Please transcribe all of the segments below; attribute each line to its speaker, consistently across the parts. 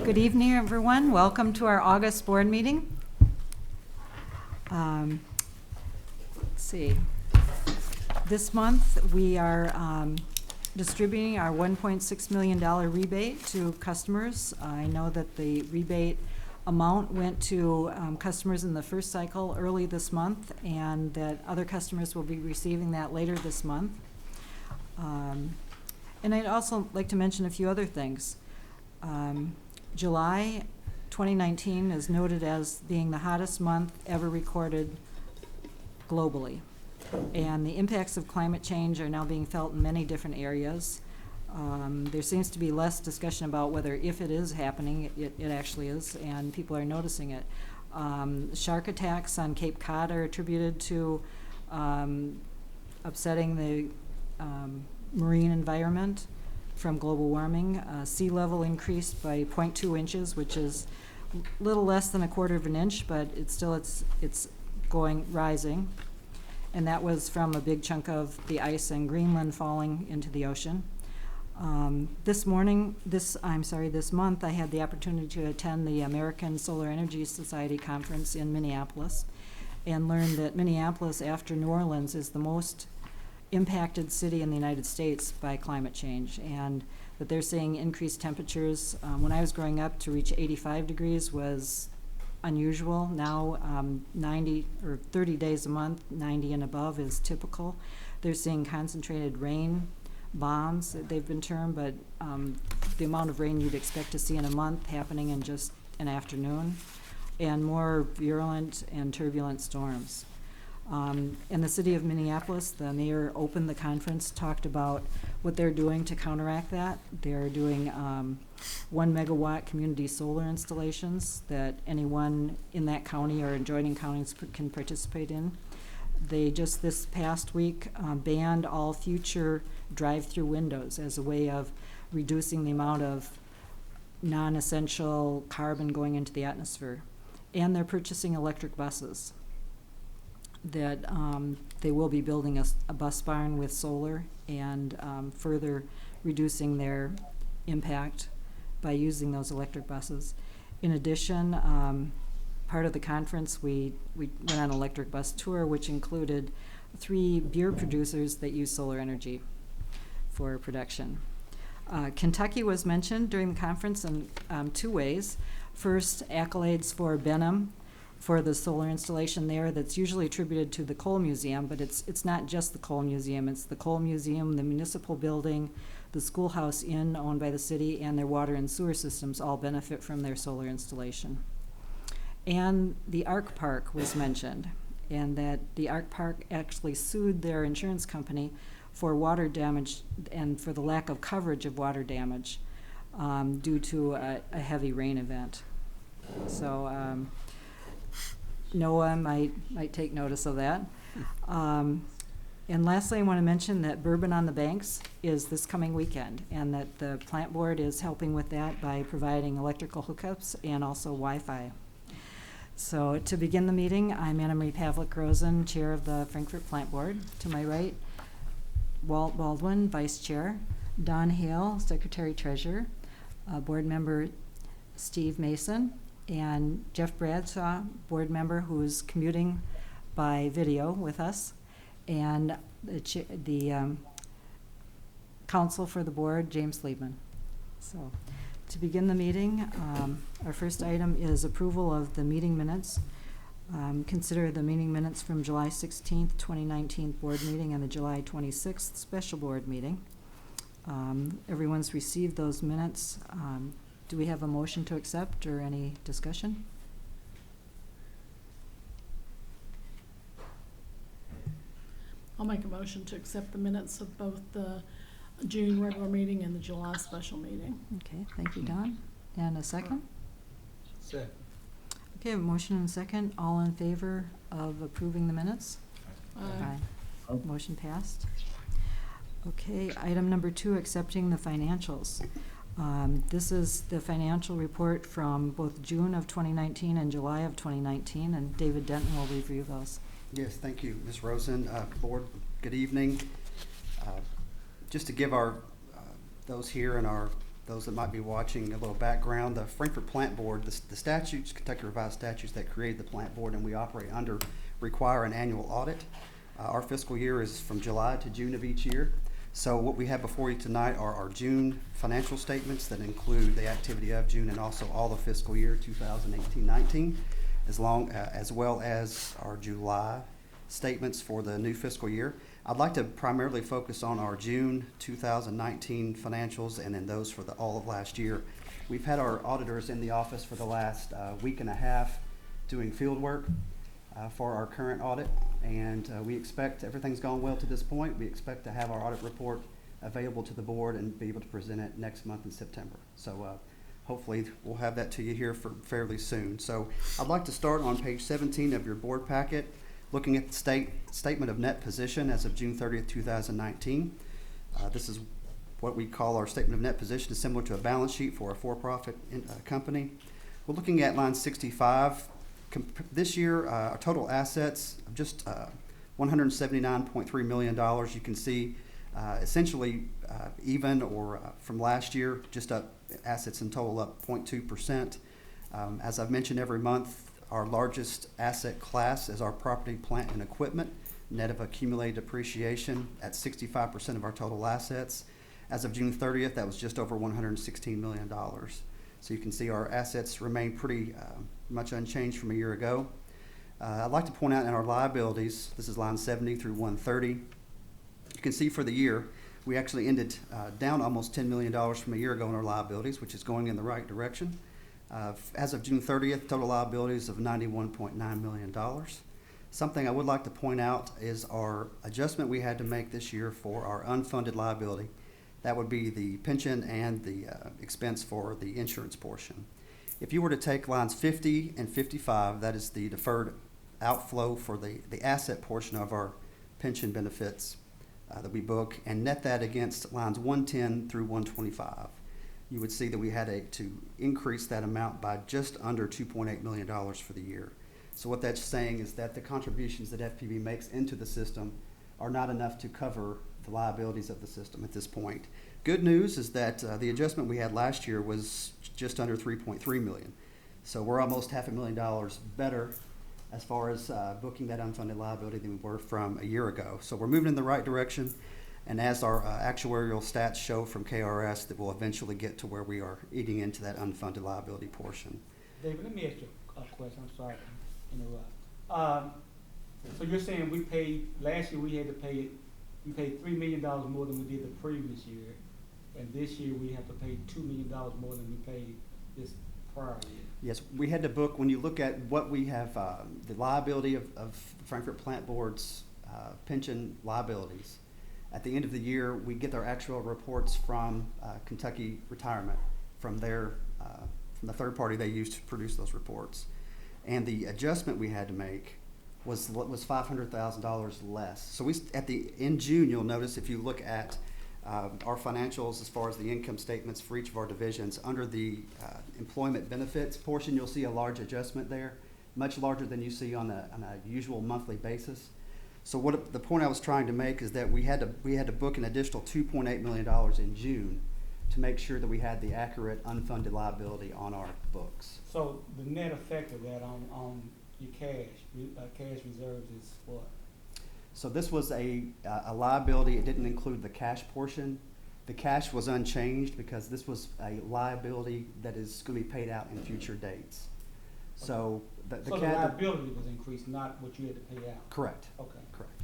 Speaker 1: Good evening, everyone. Welcome to our August board meeting. Let's see. This month, we are distributing our $1.6 million rebate to customers. I know that the rebate amount went to customers in the first cycle early this month, and that other customers will be receiving that later this month. And I'd also like to mention a few other things. July 2019 is noted as being the hottest month ever recorded globally. And the impacts of climate change are now being felt in many different areas. There seems to be less discussion about whether if it is happening, it actually is, and people are noticing it. Shark attacks on Cape Cod are attributed to upsetting the marine environment from global warming. Sea level increased by 0.2 inches, which is a little less than 1/4 of an inch, but it's still rising. And that was from a big chunk of the ice in Greenland falling into the ocean. This month, I had the opportunity to attend the American Solar Energy Society conference in Minneapolis and learned that Minneapolis, after New Orleans, is the most impacted city in the United States by climate change, and that they're seeing increased temperatures. When I was growing up, to reach 85 degrees was unusual. Now 90 or 30 days a month, 90 and above is typical. They're seeing concentrated rain bombs, they've been termed, but the amount of rain you'd expect to see in a month happening in just an afternoon, and more virulent and turbulent storms. In the city of Minneapolis, the mayor opened the conference, talked about what they're doing to counteract that. They're doing 1 megawatt community solar installations that anyone in that county or adjoining counties can participate in. They just this past week banned all future drive-through windows as a way of reducing the amount of non-essential carbon going into the atmosphere. And they're purchasing electric buses. That they will be building a bus barn with solar and further reducing their impact by using those electric buses. In addition, part of the conference, we went on an electric bus tour, which included 3 beer producers that use solar energy for production. Kentucky was mentioned during the conference in 2 ways. First, accolades for Benham for the solar installation there that's usually attributed to the Coal Museum, but it's not just the Coal Museum. It's the Coal Museum, the municipal building, the Schoolhouse Inn owned by the city, and their water and sewer systems all benefit from their solar installation. And the Ark Park was mentioned, and that the Ark Park actually sued their insurance company for water damage and for the lack of coverage of water damage due to a heavy rain event. So NOAA might take notice of that. And lastly, I want to mention that Bourbon on the Banks is this coming weekend, and that the plant board is helping with that by providing electrical hookups and also Wi-Fi. So to begin the meeting, I'm Anna Marie Pavlik-Rosen, Chair of the Frankfort Plant Board. To my right, Walt Baldwin, Vice Chair, Don Hale, Secretary Treasurer, Board Member Steve Mason, and Jeff Bradshaw, board member who's commuting by video with us, and the counsel for the board, James Liebman. So to begin the meeting, our first item is approval of the meeting minutes. Consider the meeting minutes from July 16th, 2019 board meeting and the July 26th special board meeting. Everyone's received those minutes. Do we have a motion to accept or any discussion?
Speaker 2: I'll make a motion to accept the minutes of both the June regular meeting and the July special meeting.
Speaker 1: Okay, thank you, Don. And a second?
Speaker 3: Second.
Speaker 1: Okay, a motion and a second. All in favor of approving the minutes?
Speaker 2: Aye.
Speaker 1: Aye. Motion passed. Okay, item number 2, accepting the financials. This is the financial report from both June of 2019 and July of 2019, and David Denton will review those.
Speaker 4: Yes, thank you, Ms. Rosen. Board, good evening. Just to give those here in our those that might be watching, a little background. The Frankfort Plant Board, the statutes, Kentucky Revised Statutes that created the Plant Board and we operate under, require an annual audit. Our fiscal year is from July to June of each year. So what we have before you tonight are our June financial statements that include the activity of June and also all the fiscal year 2018-19, as well as our July statements for the new fiscal year. I'd like to primarily focus on our June 2019 financials and then those for all of last year. We've had our auditors in the office for the last week and a half doing field work for our current audit, and we expect everything's gone well to this point. We expect to have our audit report available to the board and be able to present it next month in September. So hopefully we'll have that to you here for fairly soon. So I'd like to start on page 17 of your board packet, looking at the statement of net position as of June 30th, 2019. This is what we call our statement of net position. It's similar to a balance sheet for a for-profit company. We're looking at line 65. This year, our total assets of just $179.3 million. You can see essentially even or from last year, just up assets in total up 0.2%. As I've mentioned every month, our largest asset class is our property, plant, and equipment, net of accumulated depreciation at 65% of our total assets. As of June 30th, that was just over $116 million. So you can see our assets remain pretty much unchanged from a year ago. I'd like to point out in our liabilities, this is line 70 through 130. You can see for the year, we actually ended down almost $10 million from a year ago in our liabilities, which is going in the right direction. As of June 30th, total liabilities of $91.9 million. Something I would like to point out is our adjustment we had to make this year for our unfunded liability. That would be the pension and the expense for the insurance portion. If you were to take lines 50 and 55, that is the deferred outflow for the asset portion of our pension benefits that we book, and net that against lines 110 through 125. You would see that we had to increase that amount by just under $2.8 million for the year. So what that's saying is that the contributions that FPB makes into the system are not enough to cover the liabilities of the system at this point. Good news is that the adjustment we had last year was just under $3.3 million. So we're almost $500,000 better as far as booking that unfunded liability than we were from a year ago. So we're moving in the right direction. And as our actuarial stats show from KRS, that we'll eventually get to where we are eating into that unfunded liability portion.
Speaker 3: David, let me ask you a question. I'm sorry to interrupt. So you're saying last year we paid $3 million more than we did the previous year, and this year we have to pay $2 million more than we paid this prior year.
Speaker 4: Yes, we had to book, when you look at what we have, the liability of Frankfort Plant Board's pension liabilities. At the end of the year, we get our actual reports from Kentucky Retirement, from the third party they used to produce those reports. And the adjustment we had to make was $500,000 less. So in June, you'll notice if you look at our financials as far as the income statements for each of our divisions, under the employment benefits portion, you'll see a large adjustment there, much larger than you see on a usual monthly basis. So the point I was trying to make is that we had to book an additional $2.8 million in June to make sure that we had the accurate unfunded liability on our books.
Speaker 3: So the net effect of that on your cash reserves is what?
Speaker 4: So this was a liability. It didn't include the cash portion. The cash was unchanged because this was a liability that is going to be paid out in future dates. Okay. So the
Speaker 3: liability was increased, not what you had to pay out?
Speaker 4: Correct.
Speaker 3: Okay.
Speaker 4: Correct.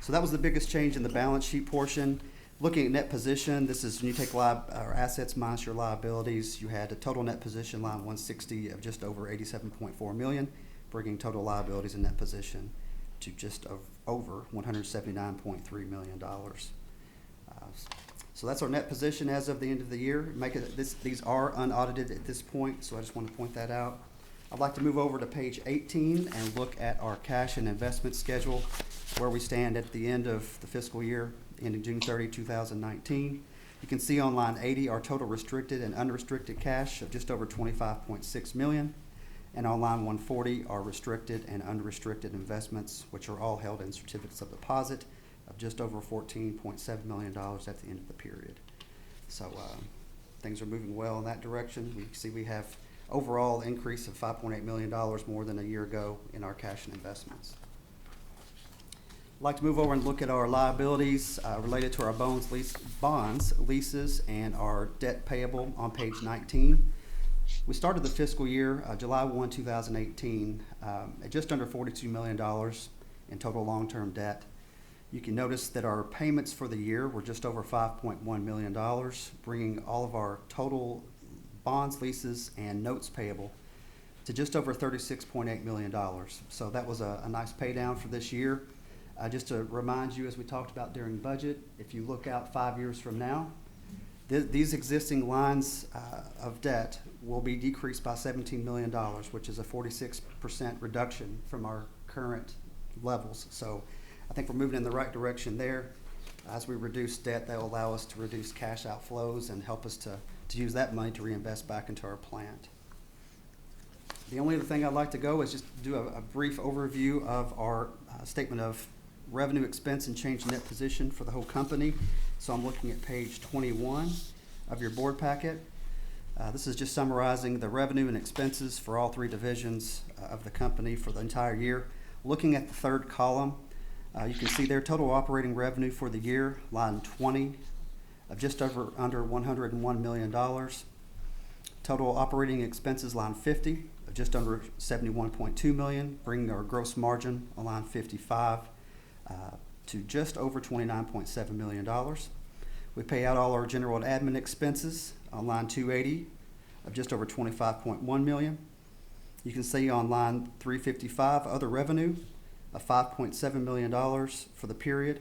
Speaker 4: So that was the biggest change in the balance sheet portion. Looking at net position, this is when you take our assets minus your liabilities. You had a total net position, line 160, of just over $87.4 million, bringing total liabilities and net position to just over $179.3 million. So that's our net position as of the end of the year. These are unaudited at this point, so I just want to point that out. I'd like to move over to page 18 and look at our cash and investment schedule, where we stand at the end of the fiscal year, ending June 30, 2019. You can see on line 80 our total restricted and unrestricted cash of just over $25.6 million. And on line 140, our restricted and unrestricted investments, which are all held in certificates of deposit, of just over $14.7 million at the end of the period. So things are moving well in that direction. We see we have overall increase of $5.8 million more than a year ago in our cash and investments. I'd like to move over and look at our liabilities related to our bonds, leases, and our debt payable on page 19. We started the fiscal year July 1, 2018 at just under $42 million in total long-term debt. You can notice that our payments for the year were just over $5.1 million, bringing all of our total bonds, leases, and notes payable to just over $36.8 million. So that was a nice pay down for this year. Just to remind you, as we talked about during budget, if you look out 5 years from now, these existing lines of debt will be decreased by $17 million, which is a 46% reduction from our current levels. So I think we're moving in the right direction there. As we reduce debt, that will allow us to reduce cash outflows and help us to use that money to reinvest back into our plant. The only other thing I'd like to go is just do a brief overview of our statement of revenue, expense, and change in net position for the whole company. So I'm looking at page 21 of your board packet. This is just summarizing the revenue and expenses for all three divisions of the company for the entire year. Looking at the third column, you can see there total operating revenue for the year, line 20, of just under $101 million. Total operating expenses, line 50, of just under $71.2 million, bringing our gross margin on line 55 to just over $29.7 million. We pay out all our general and admin expenses on line 280 of just over $25.1 million. You can see on line 355 other revenue of $5.7 million for the period.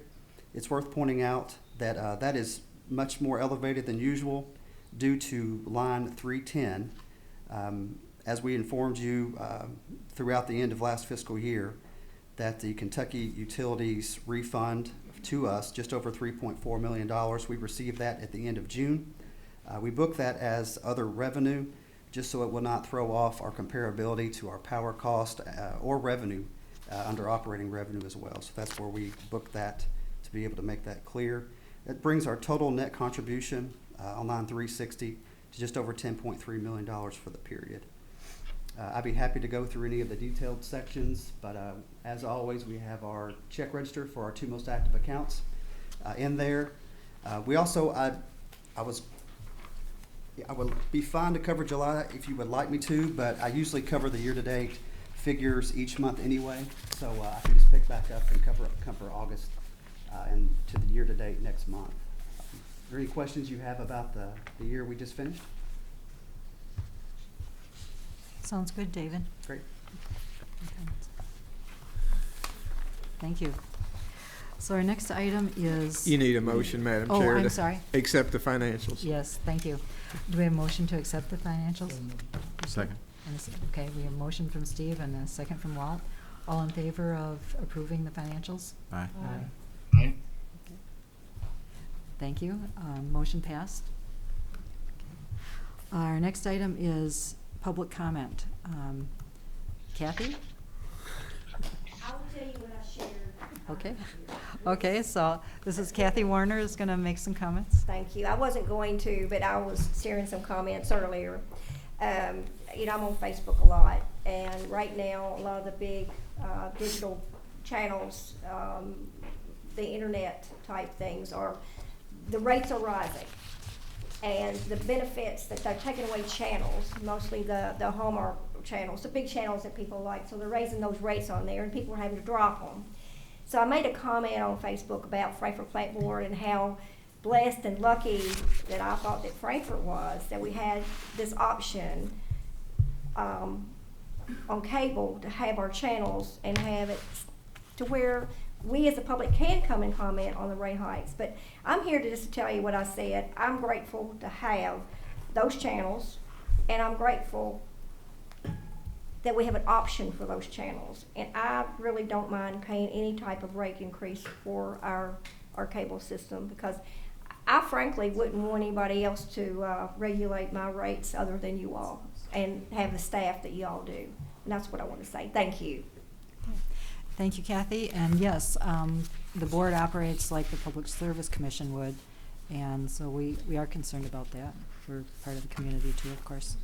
Speaker 4: It's worth pointing out that that is much more elevated than usual due to line 310. As we informed you throughout the end of last fiscal year, that the Kentucky Utilities refund to us just over $3.4 million. We received that at the end of June. We booked that as other revenue just so it will not throw off our comparability to our power cost or revenue under operating revenue as well. So that's where we booked that to be able to make that clear. It brings our total net contribution on line 360 to just over $10.3 million for the period. I'd be happy to go through any of the detailed sections, but as always, we have our check register for our two most active accounts in there. We also, I would be fine to cover July if you would like me to, but I usually cover the year-to-date figures each month anyway, so I can just pick back up and cover August and to the year-to-date next month. Are there any questions you have about the year we just finished?
Speaker 1: Sounds good, David.
Speaker 4: Great.
Speaker 1: Okay. Thank you. So our next item is.
Speaker 5: You need a motion, Madam
Speaker 1: Oh,
Speaker 5: Chair,
Speaker 1: I'm
Speaker 5: to
Speaker 1: sorry.
Speaker 5: accept the financials.
Speaker 1: Yes, thank you. Do we have a motion to accept the financials?
Speaker 6: Second.
Speaker 1: Okay, we have a motion from Steve and a second from Walt. All in favor of approving the financials?
Speaker 6: Aye.
Speaker 1: Aye. Thank you. Motion passed. Our next item is public comment. Kathy?
Speaker 7: I'll tell you what I shared.
Speaker 1: Okay. Okay, so this is Kathy Warner is going to make some comments.
Speaker 7: Thank you. I wasn't going to, but I was sharing some comments earlier. You know, I'm on Facebook a lot, and right now a lot of the big digital channels, the internet type things the rates are rising. And the benefits that they're taking away channels, mostly the Hallmark channels, the big channels that people like, so they're raising those rates on there and people are having to drop them. So I made a comment on Facebook about Frankfort Plant Board and how blessed and lucky that I thought that Frankfort was, that we had this option on cable to have our channels and have it to where we as the public can come and comment on the rate hikes. But I'm here to just tell you what I said. I'm grateful to have those channels, and I'm grateful that we have an option for those channels. And I really don't mind paying any type of rate increase for our cable system, because I frankly wouldn't want anybody else to regulate my rates other than you all and have the staff that you all do. And that's what I want to say. Thank you.
Speaker 1: Thank you, Kathy. And yes, the board operates like the Public Service Commission would. And so we are concerned about that. We're part of the community too, of course.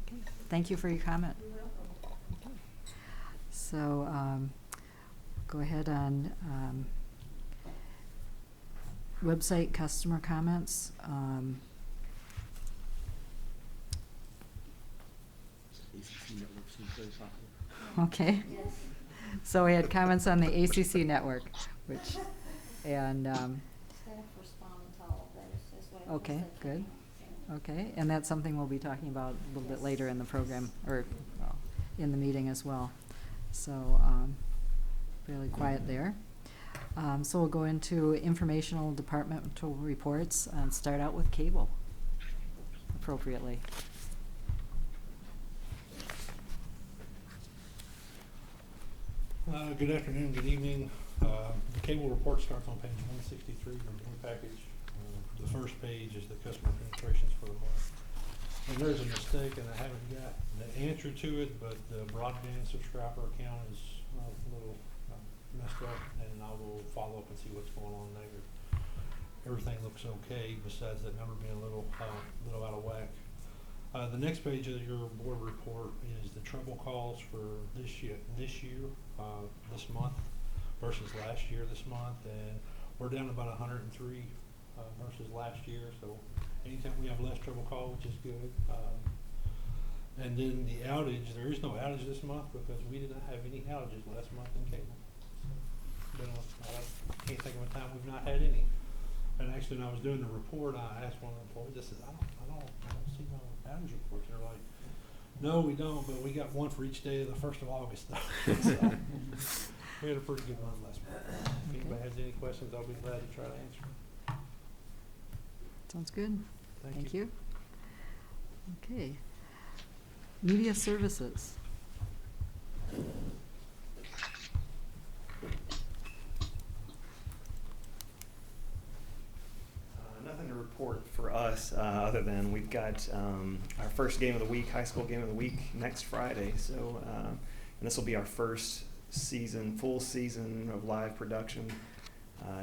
Speaker 1: Okay. Thank you for your comment. Okay. So go ahead on website customer comments. Okay. So we had comments on the ACC network, which, and,
Speaker 7: Staff responded to all of those as well.
Speaker 1: okay, good. Okay, and that's something we'll be talking about a little bit later in the program, or well, in the meeting as well. So, fairly quiet there. So we'll go into informational departmental reports and start out with cable appropriately.
Speaker 6: Good afternoon, good evening. The cable report starts on page 163 of the board package. The first page is the customer penetrations for the month. And there's a mistake, and I haven't got the answer to it, but the broadband subscriber account is a little messed up, and I will follow up and see what's going on there. Everything looks okay, besides that number being a little out of whack. The next page of your board report is the trouble calls for this month versus last year this month, and we're down about 103 versus last year. So anytime we have less trouble call, which is good. And then the outage, there is no outage this month because we did not have any outages last month in cable. So, I can't think of a time we've not had any. And actually, when I was doing the report, I asked one of the employees, I said, I don't see no outage reports. They're like, no, we don't, but we got one for each day of the 1st of August. So, we had a pretty good month last month. If anybody has any questions, I'll be glad to try to answer them.
Speaker 1: Sounds good.
Speaker 6: Thank
Speaker 1: you. Okay. Media services.
Speaker 8: Nothing to report for us other than we've got our first game of the week, high school game of the week, next Friday. So, and this will be our first full season of live production,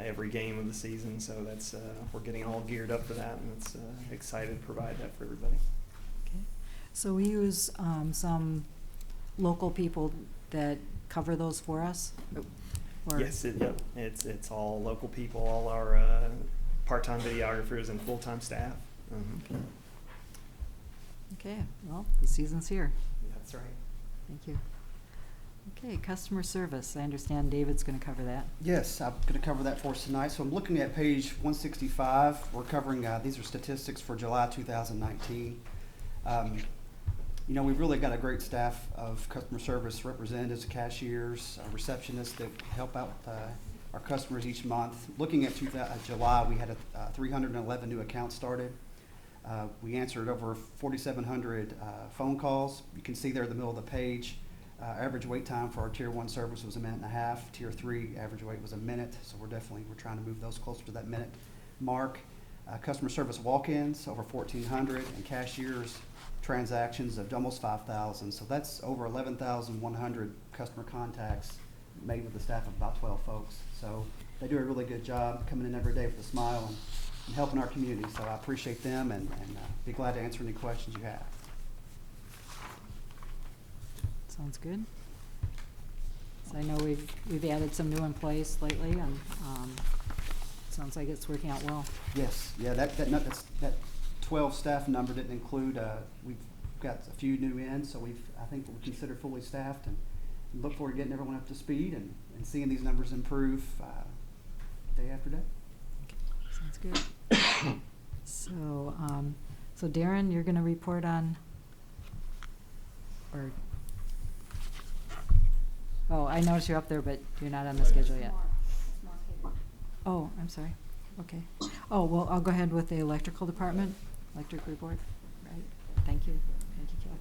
Speaker 8: every game of the season. So that's we're getting all geared up for that, and it's excited to provide that for everybody.
Speaker 1: Okay. So we use some local people that cover those for us? Or
Speaker 8: Yes, yep. It's all local people, all our part-time videographers and full-time staff.
Speaker 1: Okay. Okay, well, the season's here.
Speaker 8: That's right.
Speaker 1: Thank you. Okay, customer service. I understand David's going to cover that.
Speaker 4: Yes, I'm going to cover that for us tonight. So I'm looking at page 165. We're covering, these are statistics for July 2019. We've really got a great staff of customer service representatives, cashiers, receptionists that help out our customers each month. Looking at July, we had 311 new accounts started. We answered over 4,700 phone calls. You can see there in the middle of the page, average wait time for our Tier 1 service was 1.5 minutes. Tier 3 average wait was 1 minute. So we're trying to move those closer to that minute mark. Customer service walk-ins over 1,400, and cashiers transactions of almost 5,000. So that's over 11,100 customer contacts made with a staff of about 12 folks. So they do a really good job coming in every day with a smile and helping our community. So I appreciate them and be glad to answer any questions you have.
Speaker 1: Sounds good. So I know we've added some new employees lately, and sounds like it's working out well.
Speaker 4: Yes, yeah, that 12 staff number didn't include, we've got a few new in, so I think we're considered fully staffed, and look forward to getting everyone up to speed and seeing these numbers improve day after day.
Speaker 1: Sounds good. So Darren, you're going to report on, or, oh, I noticed you're up there, but you're not on the schedule yet. Oh, I'm sorry. Okay. Oh, well, I'll go ahead with the electrical department, electric report. Right. Thank you. Thank you, Kelly.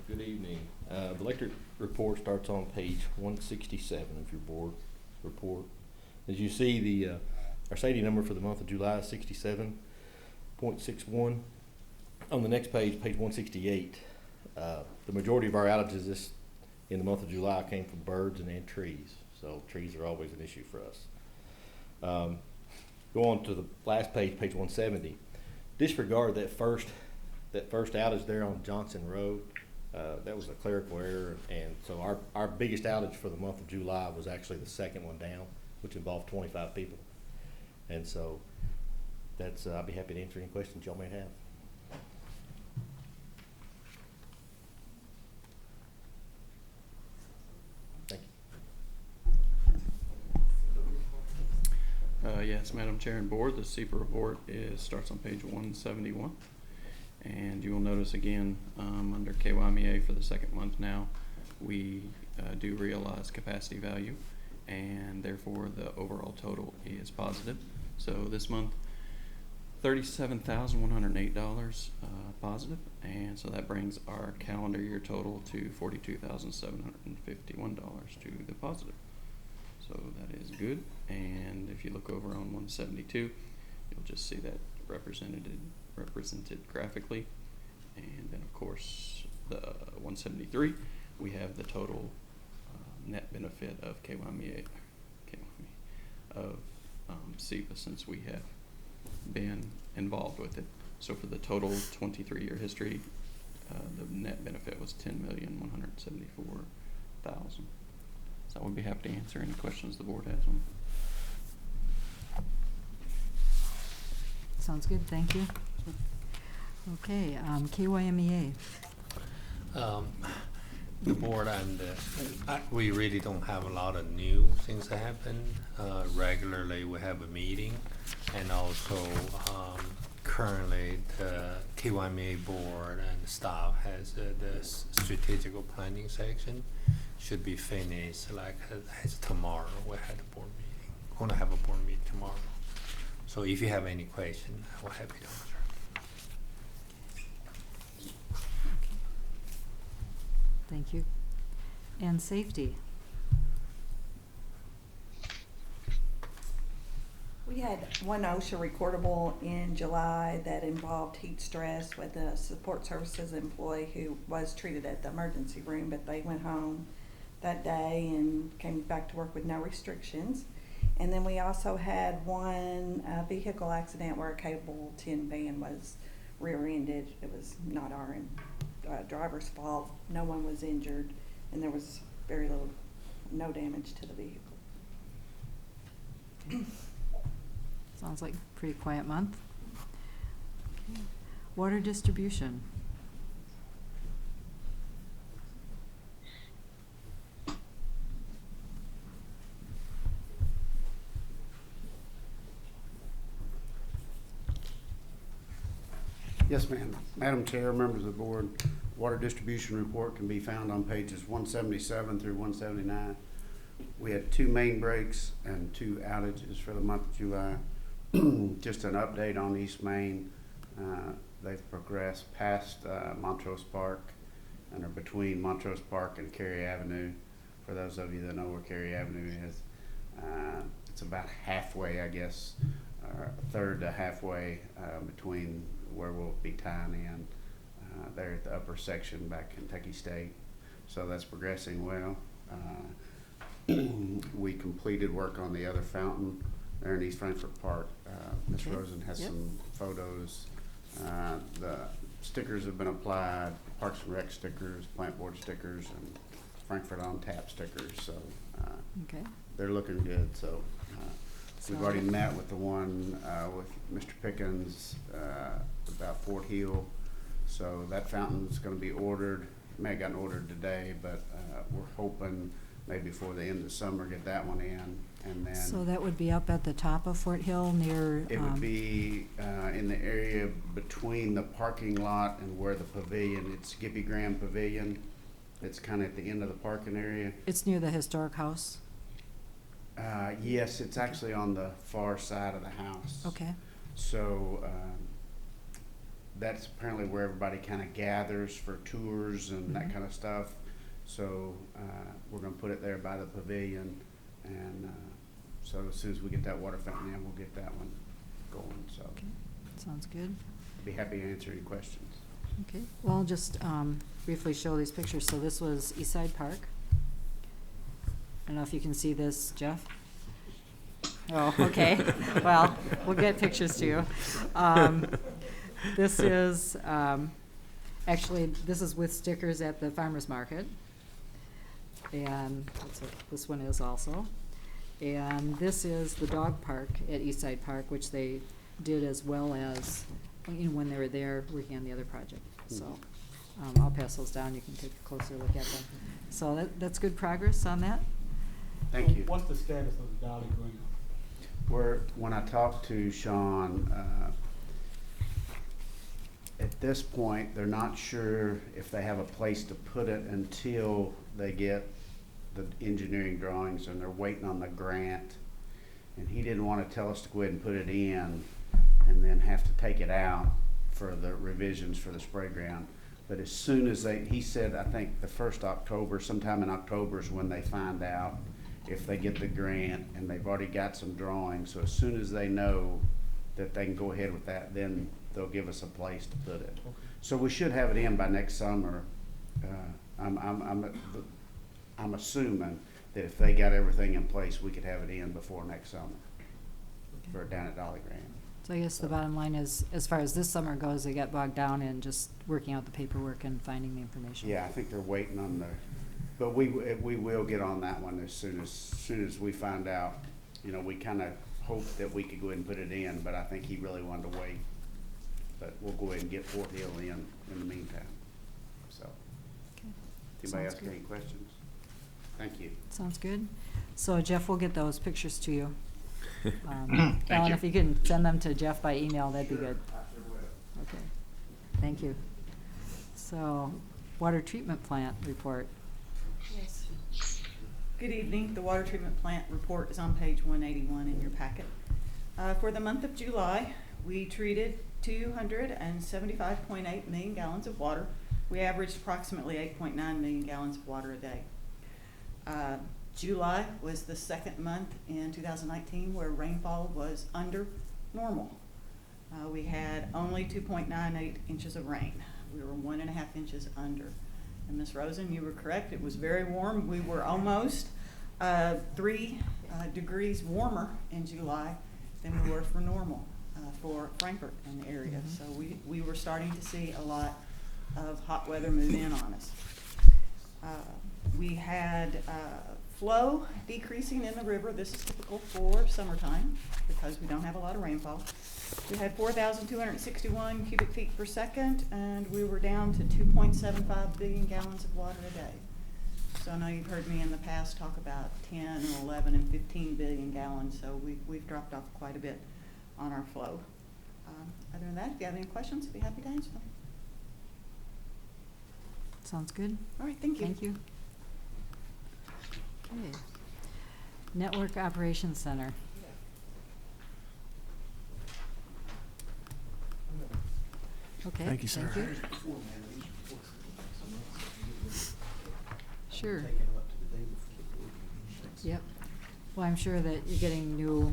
Speaker 9: Good evening. The electric report starts on page 167 of your board report. As you see, our SAIDI number for the month of July is 67.61. On the next page, page 168, the majority of our outages in the month of July came from birds and trees. So trees are always an issue for us. go on to the last page, page 170. Disregard that first outage there on Johnson Road. That was a clerical error, and so our biggest outage for the month of July was actually the second one down, which involved 25 people. And so that's, I'll be happy to answer any questions y'all may have. Thank you.
Speaker 10: Yes, Madam Chair and Board, the CEPA report starts on page 171. And you will notice again, under KYMEA for the second month now, we do realize capacity value, and therefore the overall total is positive. So this month, $37,108 positive, and so that brings our calendar year total to $42,751 to the positive. So that is good. And if you look over on 172, you'll just see that represented graphically. And then of course the 173, we have the total net benefit of KYMEA of CEPA since we have been involved with it. So for the total 23-year history, the net benefit was $10,174,000. So I would be happy to answer any questions the board has on it.
Speaker 1: Sounds good, thank you. Okay, KYMEA.
Speaker 11: The board and we really don't have a lot of new things that happen. Regularly we have a meeting, and also currently the KYMEA board and staff has the strategical planning section. Should be finished like as tomorrow. We had a board meeting. We're gonna have a board meeting tomorrow. So if you have any question, I'm happy to answer.
Speaker 1: Thank you. And safety.
Speaker 12: We had one OSHA recordable in July that involved heat stress with a support services employee who was treated at the emergency room, but they went home that day and came back to work with no restrictions. And then we also had one vehicle accident where a cable tin van was rear-ended. It was not our driver's fault. No one was injured, and there was no damage to the vehicle.
Speaker 1: Sounds like a pretty quiet month. Okay. Water distribution.
Speaker 13: Yes, ma'am. Madam Chair, members of the board, water distribution report can be found on pages 177 through 179. We had 2 main breaks and 2 outages for the month of July. Just an update on East Main. They've progressed past Montrose Park and are between Montrose Park and Cary Avenue. For those of you that know where Cary Avenue is, it's about halfway, I guess, a third to halfway between where we'll be tying in there at the upper section back Kentucky State. So that's progressing well. We completed work on the other fountain there in East Frankfort Park. Ms. Rosen has some photos. The stickers have been applied, Parks and Rec stickers, plant board stickers, and Frankfurt on tap stickers. So they're looking good. So we've already met with the one with Mr. Pickens about Fort Hill. So that fountain's going to be ordered. It may have gotten ordered today, but we're hoping maybe before the end of summer get that one in. And then
Speaker 1: So that would be up at the top of Fort Hill near...
Speaker 13: It would be in the area between the parking lot and where the pavilion, it's Skippy Graham Pavilion. It's kind of at the end of the parking area.
Speaker 1: It's near the historic house?
Speaker 13: Yes, it's actually on the far side of the house.
Speaker 1: Okay.
Speaker 13: So that's apparently where everybody kind of gathers for tours and that kind of stuff. So we're going to put it there by the pavilion, and so as soon as we get that water fountain in, we'll get that one going. So
Speaker 1: Sounds good.
Speaker 13: be happy to answer any questions.
Speaker 1: Okay, well, I'll just briefly show these pictures. So this was Eastside Park. I don't know if you can see this, Jeff. Oh, okay. Well, we'll get pictures to you. This is, actually, this is with stickers at the farmer's market. And that's what this one is also. And this is the dog park at Eastside Park, which they did as well as, when they were there working on the other project. So, I'll pass those down. You can take a closer look at them. So that's good progress on that.
Speaker 13: Thank you.
Speaker 3: What's the status of the Dolly Green?
Speaker 13: When I talked to Sean, at this point, they're not sure if they have a place to put it until they get the engineering drawings, and they're waiting on the grant. And he didn't want to tell us to go ahead and put it in and then have to take it out for the revisions for the spray ground. But as soon as he said, I think the 1st October, sometime in October is when they find out if they get the grant, and they've already got some drawings. So as soon as they know that they can go ahead with that, then they'll give us a place to put it.
Speaker 3: Okay.
Speaker 13: So we should have it in by next summer. I'm assuming that if they got everything in place, we could have it in before next summer for down at Dolly Green.
Speaker 1: So I guess the bottom line is, as far as this summer goes, they got bogged down in just working out the paperwork and finding the information.
Speaker 13: Yeah, I think they're waiting on but we will get on that one as soon as we find out. You know, we kind of hoped that we could go ahead and put it in, but I think he really wanted to wait. But we'll go ahead and get Fort Hill in the meantime. So,
Speaker 1: Okay.
Speaker 13: anybody
Speaker 1: Sounds
Speaker 13: else got
Speaker 1: good.
Speaker 13: any questions? Thank you.
Speaker 1: Sounds good. So Jeff, we'll get those pictures to you.
Speaker 14: Thank
Speaker 1: Alan,
Speaker 14: you.
Speaker 1: if you can send them to Jeff by email, that'd be good.
Speaker 13: I sure will.
Speaker 1: Okay, thank you. So, water treatment plant report.
Speaker 15: Yes. Good evening. The water treatment plant report is on page 181 in your packet. For the month of July, we treated 275.8 million gallons of water. We averaged approximately 8.9 million gallons of water a day. July was the second month in 2019 where rainfall was under normal. We had only 2.98 inches of rain. We were 1.5 inches under. And Ms. Rosen, you were correct. It was very warm. We were almost 3 degrees warmer in July than we were for normal for Frankfort and the area. So we were starting to see a lot of hot weather move in on us. We had flow decreasing in the river. This is typical for summertime because we don't have a lot of rainfall. We had 4,261 cubic feet per second, and we were down to 2.75 billion gallons of water a day. So I know you've heard me in the past talk about 10 and 11 and 15 billion gallons, so we've dropped off quite a bit on our flow. Other than that, if you have any questions, I'd be happy to answer them.
Speaker 1: Sounds good.
Speaker 15: All right, thank you.
Speaker 1: Thank you. Okay. Network Operations Center. Okay.
Speaker 5: Thank you, sir.
Speaker 1: Sure. Yep. Well, I'm sure that you're getting new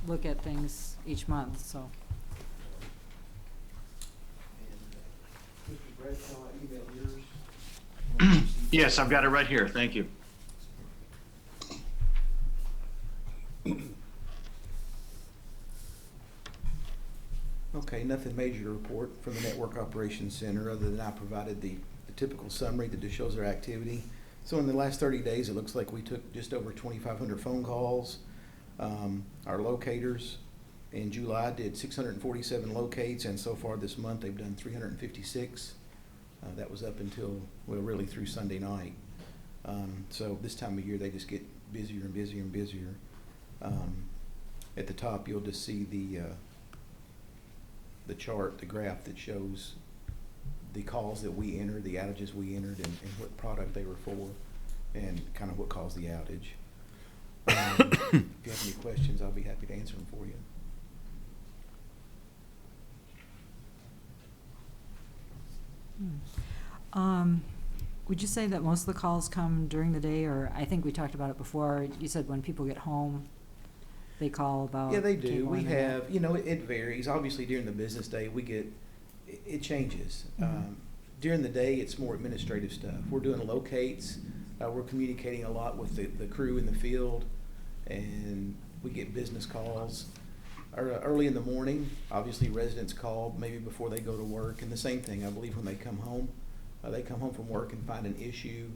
Speaker 1: look at things each month, so.
Speaker 14: Yes, I've got it right here. Thank you.
Speaker 16: Okay, nothing major to report from the Network Operations Center, other than I provided the typical summary that just shows our activity. So in the last 30 days, it looks like we took just over 2,500 phone calls. Our locators in July did 647 locates, and so far this month, they've done 356. That was up until, well, really through Sunday night. So this time of year, they just get busier and busier and busier. At the top, you'll just see the chart, the graph that shows the calls that we entered, the outages we entered, and what product they were for, and kind of what caused the outage. If you have any questions, I'll be happy to answer them for you.
Speaker 1: Would you say that most of the calls come during the day, or I think we talked about it before, you said when people get home, they call about?
Speaker 16: Yeah, they do.
Speaker 1: cable
Speaker 16: We
Speaker 1: internet?
Speaker 16: have, you know, it varies. Obviously, during the business day, it changes. During the day, it's more administrative stuff. We're doing locates. We're communicating a lot with the crew in the field, and we get business calls. Early in the morning, obviously residents call maybe before they go to work, and the same thing, I believe when they come home from work and find an issue,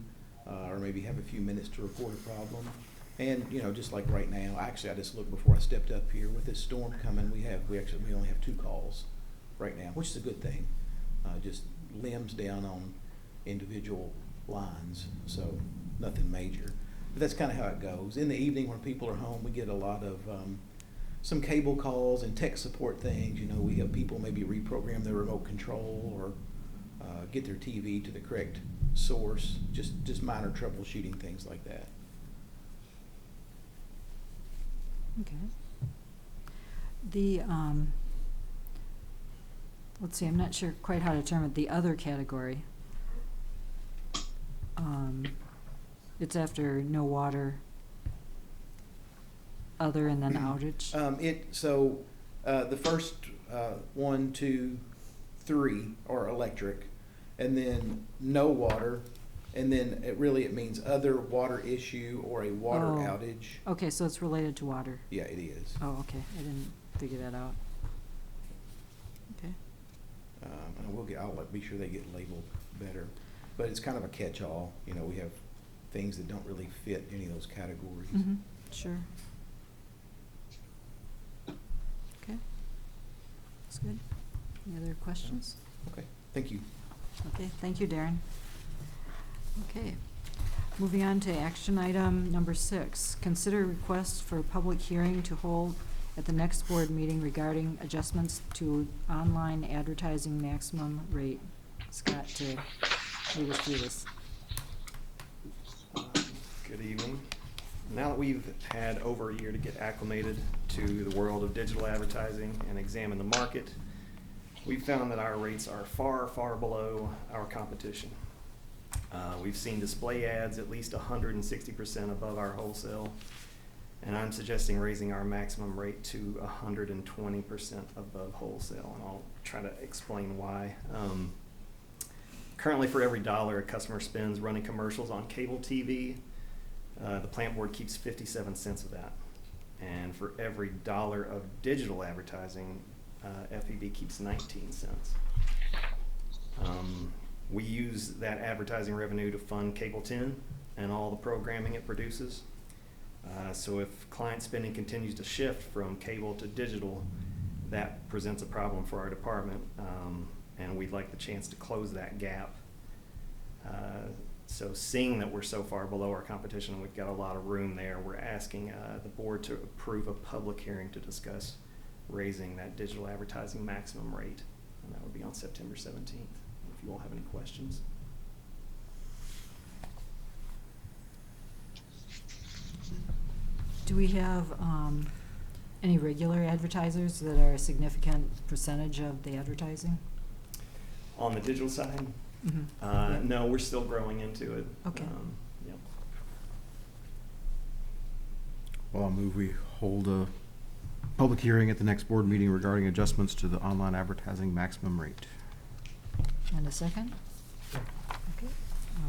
Speaker 16: or maybe have a few minutes to report a problem. And, you know, just like right now, actually I just looked before I stepped up here, with this storm coming, we only have 2 calls right now, which is a good thing. Just limbs down on individual lines, so nothing major. But that's kind of how it goes. In the evening when people are home, we get a lot of some cable calls and tech support things. You know, we have people maybe reprogram their remote control or get their TV to the correct source, just minor troubleshooting, things like that.
Speaker 1: Okay. The, let's see, I'm not sure quite how to term it, the other category. It's after no water, other, and then outage.
Speaker 16: The first 1, 2, 3 are electric, and then no water, and then it means other water issue or a water outage.
Speaker 1: Okay, so it's related to water.
Speaker 16: Yeah, it is.
Speaker 1: Oh, okay, I didn't figure that out. Okay.
Speaker 16: And I'll be sure they get labeled better, but it's kind of a catch-all. You know, we have things that don't really fit any of those categories.
Speaker 1: Mm-hmm. Sure. Okay. That's good. Any other questions?
Speaker 16: Okay, thank you.
Speaker 1: Okay, thank you, Darren. Okay, moving on to action item number 6. Consider request for public hearing to hold at the next board meeting regarding adjustments to online advertising maximum rate. Scott, to move us through this.
Speaker 8: Good evening. Now that we've had over a year to get acclimated to the world of digital advertising and examine the market, we've found that our rates are far, far below our competition. We've seen display ads at least 160% above our wholesale, and I'm suggesting raising our maximum rate to 120% above wholesale, and I'll try to explain why. Currently, for every $1 a customer spends running commercials on cable TV, the plant board keeps 57 cents of that. And for every $1 of digital advertising, FPB keeps 19 cents. We use that advertising revenue to fund Cable 10 and all the programming it produces. So if client spending continues to shift from cable to digital, that presents a problem for our department, and we'd like the chance to close that gap. So seeing that we're so far below our competition and we've got a lot of room there, we're asking the board to approve a public hearing to discuss raising that digital advertising maximum rate, and that would be on September 17th. If you all have any questions.
Speaker 1: Do we have any regular advertisers that are a significant percentage of the advertising?
Speaker 8: On the digital side?
Speaker 1: Mm-hmm.
Speaker 8: Yeah. No, we're still growing into it.
Speaker 1: Okay.
Speaker 8: Yep.
Speaker 17: Well, I'll move we hold a public hearing at the next board meeting regarding adjustments to the online advertising maximum rate.
Speaker 1: And a second? Okay,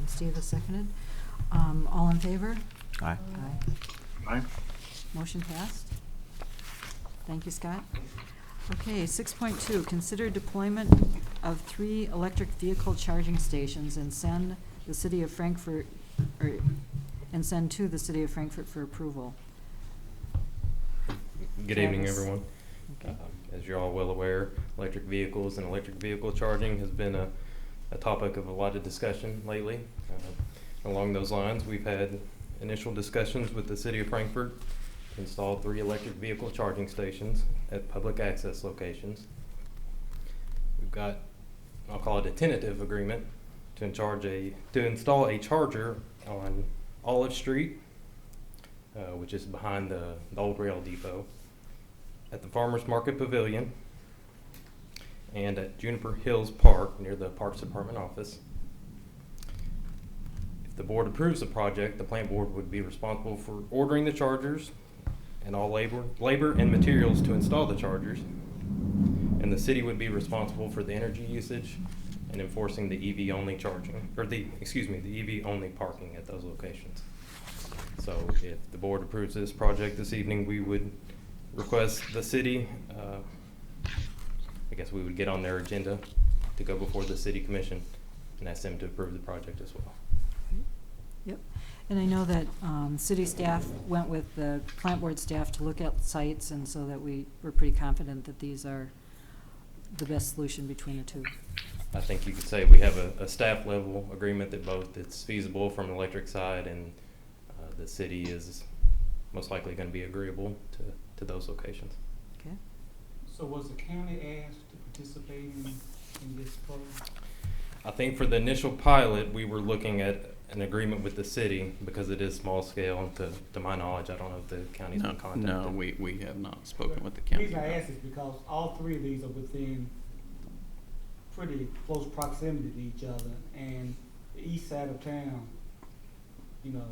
Speaker 1: Steve has seconded. All in favor?
Speaker 17: Aye.
Speaker 14: Aye.
Speaker 1: Motion passed. Thank you, Scott. Okay, 6.2, consider deployment of 3 electric vehicle charging stations and send the city of Frankfort, and send to the city of Frankfort for approval.
Speaker 10: Good evening,
Speaker 1: Travis.
Speaker 10: everyone.
Speaker 1: Okay.
Speaker 10: As you're all well aware, electric vehicles and electric vehicle charging has been a topic of a lot of discussion lately. Along those lines, we've had initial discussions with the city of Frankfort to install 3 electric vehicle charging stations at public access locations. We've got, I'll call it a tentative agreement to install a charger on Olive Street, which is behind the old rail depot, at the Farmers Market Pavilion, and at Juniper Hills Park near the Parks Department office. If the board approves the project, the plant board would be responsible for ordering the chargers and all labor and materials to install the chargers, and the city would be responsible for the energy usage and enforcing the EV only charging, or the EV only parking at those locations.
Speaker 18: So if the board approves this project this evening, we would request the city, I guess we would get on their agenda to go before the city commission and ask them to approve the project as well.
Speaker 1: Yep. And I know that city staff went with the plant board staff to look at sites, and so that we're pretty confident that these are the best solution between the two.
Speaker 18: I think you could say we have a staff level agreement that both it's feasible from the electric side, and the city is most likely going to be agreeable to those locations.
Speaker 1: Okay.
Speaker 3: So was the county asked to participate in this program?
Speaker 18: I think for the initial pilot, we were looking at an agreement with the city because it is small scale, and to my knowledge, I don't know if the county's been contacted.
Speaker 10: No, we have not spoken with the
Speaker 3: The
Speaker 10: county.
Speaker 3: reason I ask is because all three of these are within pretty close proximity to each other, and the east side of town, you know,